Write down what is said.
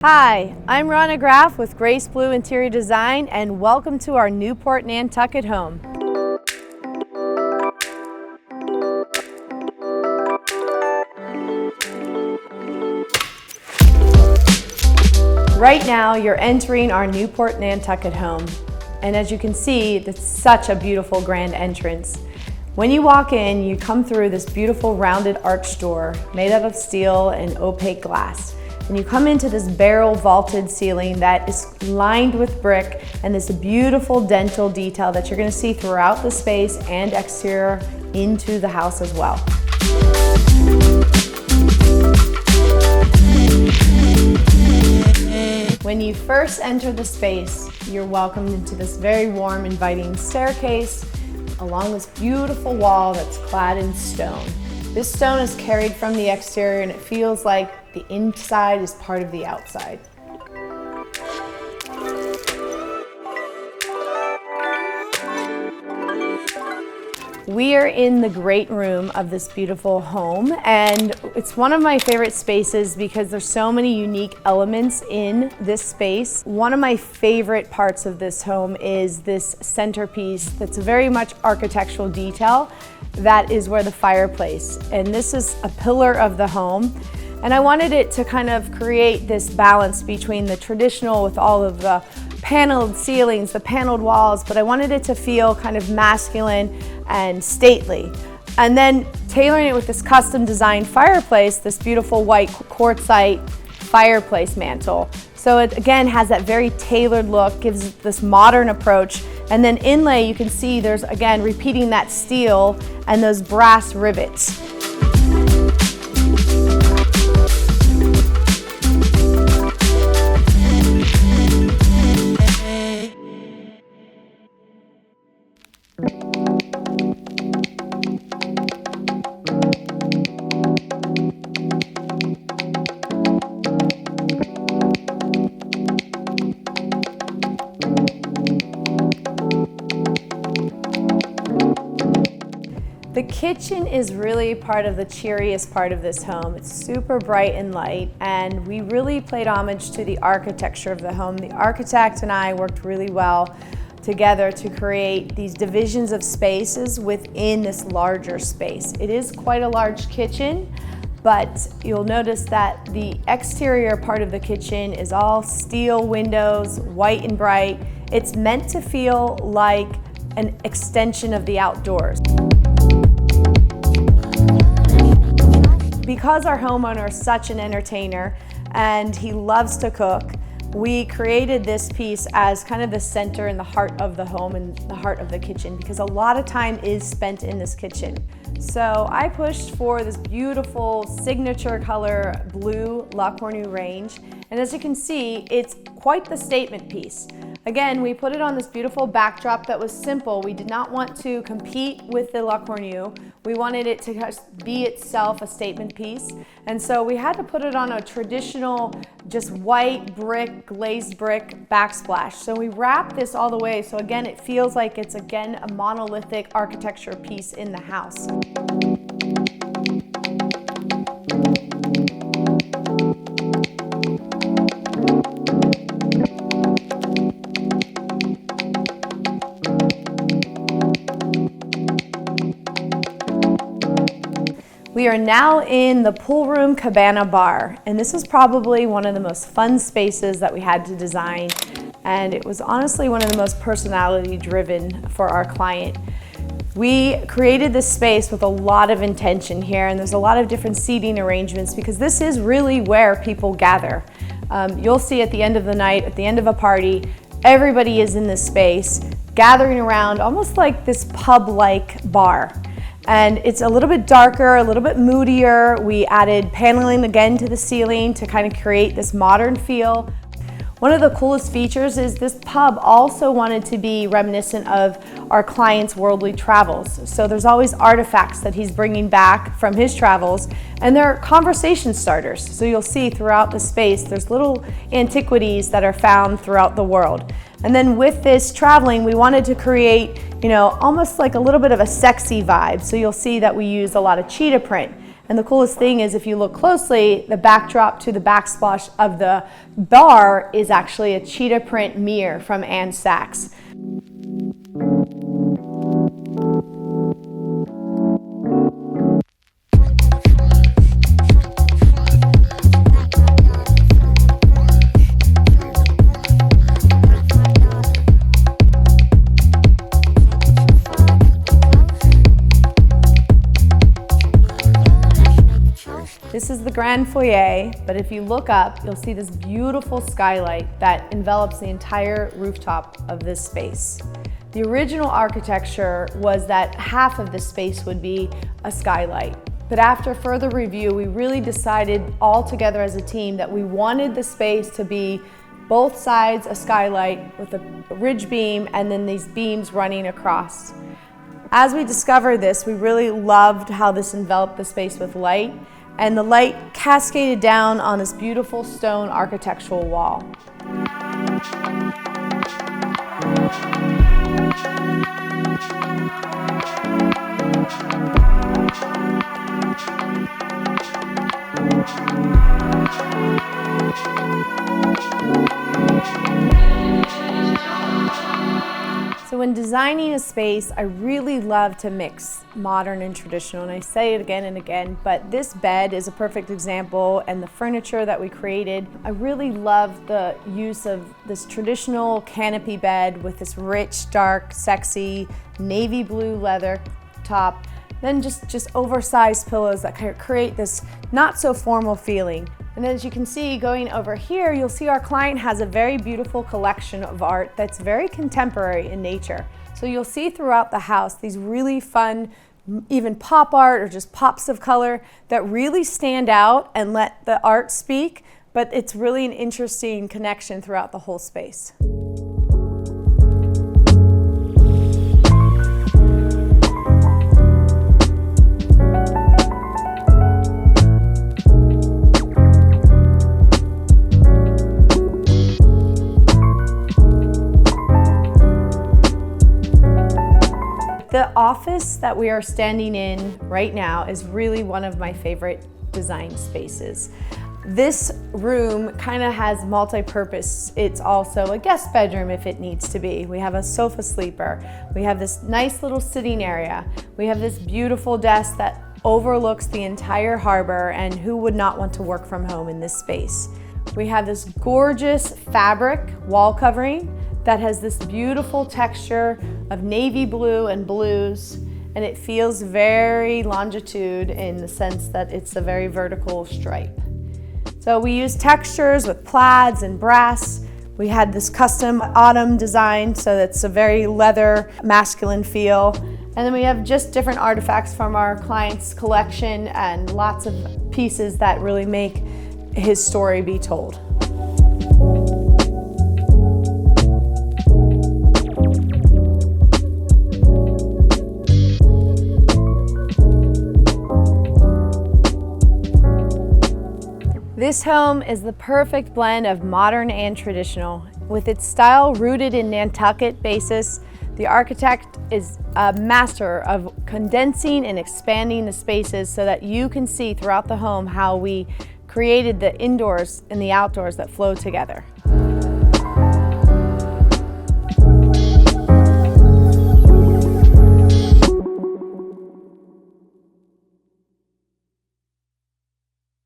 Hi, I'm Rona Graf with Grace Blue Interior Design, and welcome to our Newport Nantucket home. Right now, you're entering our Newport Nantucket home, and as you can see, it's such a beautiful grand entrance. When you walk in, you come through this beautiful rounded arch door made out of steel and opaque glass. And you come into this barrel vaulted ceiling that is lined with brick and this beautiful dental detail that you're going to see throughout the space and exterior into the house as well. When you first enter the space, you're welcomed into this very warm, inviting staircase along this beautiful wall that's clad in stone. This stone is carried from the exterior and it feels like the inside is part of the outside. We are in the great room of this beautiful home, and it's one of my favorite spaces because there's so many unique elements in this space. One of my favorite parts of this home is this centerpiece that's very much architectural detail. That is where the fireplace, and this is a pillar of the home. And I wanted it to kind of create this balance between the traditional with all of the paneled ceilings, the paneled walls, but I wanted it to feel kind of masculine and stately. And then tailoring it with this custom designed fireplace, this beautiful white quartzite fireplace mantle. So it again has that very tailored look, gives this modern approach. And then inlay, you can see there's again repeating that steel and those brass rivets. The kitchen is really part of the cheeriest part of this home. It's super bright and light, and we really played homage to the architecture of the home. The architect and I worked really well together to create these divisions of spaces within this larger space. It is quite a large kitchen, but you'll notice that the exterior part of the kitchen is all steel windows, white and bright. It's meant to feel like an extension of the outdoors. Because our homeowner is such an entertainer and he loves to cook, we created this piece as kind of the center and the heart of the home and the heart of the kitchen, because a lot of time is spent in this kitchen. So I pushed for this beautiful signature color blue La Cornue range, and as you can see, it's quite the statement piece. Again, we put it on this beautiful backdrop that was simple. We did not want to compete with the La Cornue. We wanted it to be itself a statement piece. And so we had to put it on a traditional, just white brick, glazed brick backsplash. So we wrapped this all the way. So again, it feels like it's again a monolithic architecture piece in the house. We are now in the pool room cabana bar, and this is probably one of the most fun spaces that we had to design, and it was honestly one of the most personality driven for our client. We created this space with a lot of intention here, and there's a lot of different seating arrangements because this is really where people gather. You'll see at the end of the night, at the end of a party, everybody is in this space gathering around almost like this pub-like bar. And it's a little bit darker, a little bit moodier. We added paneling again to the ceiling to kind of create this modern feel. One of the coolest features is this pub also wanted to be reminiscent of our client's worldly travels. So there's always artifacts that he's bringing back from his travels, and they're conversation starters. So you'll see throughout the space, there's little antiquities that are found throughout the world. And then with this traveling, we wanted to create, almost like a little bit of a sexy vibe. So you'll see that we use a lot of cheetah print. And the coolest thing is, if you look closely, the backdrop to the backsplash of the bar is actually a cheetah print mirror from Anne Sachs. This is the grand foyer, but if you look up, you'll see this beautiful skylight that envelops the entire rooftop of this space. The original architecture was that half of the space would be a skylight. But after further review, we really decided all together as a team that we wanted the space to be both sides a skylight with a ridge beam and then these beams running across. As we discovered this, we really loved how this enveloped the space with light, and the light cascaded down on this beautiful stone architectural wall. So when designing a space, I really love to mix modern and traditional, and I say it again and again, but this bed is a perfect example, and the furniture that we created. I really love the use of this traditional canopy bed with this rich, dark, sexy, navy blue leather top, then just oversized pillows that kind of create this not so formal feeling. And as you can see, going over here, you'll see our client has a very beautiful collection of art that's very contemporary in nature. So you'll see throughout the house these really fun, even pop art or just pops of color that really stand out and let the art speak, but it's really an interesting connection throughout the whole space. The office that we are standing in right now is really one of my favorite design spaces. This room kind of has multi-purpose. It's also a guest bedroom if it needs to be. We have a sofa sleeper. We have this nice little sitting area. We have this beautiful desk that overlooks the entire harbor, and who would not want to work from home in this space? We have this gorgeous fabric wall covering that has this beautiful texture of navy blue and blues, and it feels very longitude in the sense that it's a very vertical stripe. So we use textures with plaids and brass. We had this custom autumn design, so that's a very leather, masculine feel. And then we have just different artifacts from our client's collection and lots of pieces that really make his story be told. This home is the perfect blend of modern and traditional. With its style rooted in Nantucket basis, the architect is a master of condensing and expanding the spaces so that you can see throughout the home how we created the indoors and the outdoors that flow together.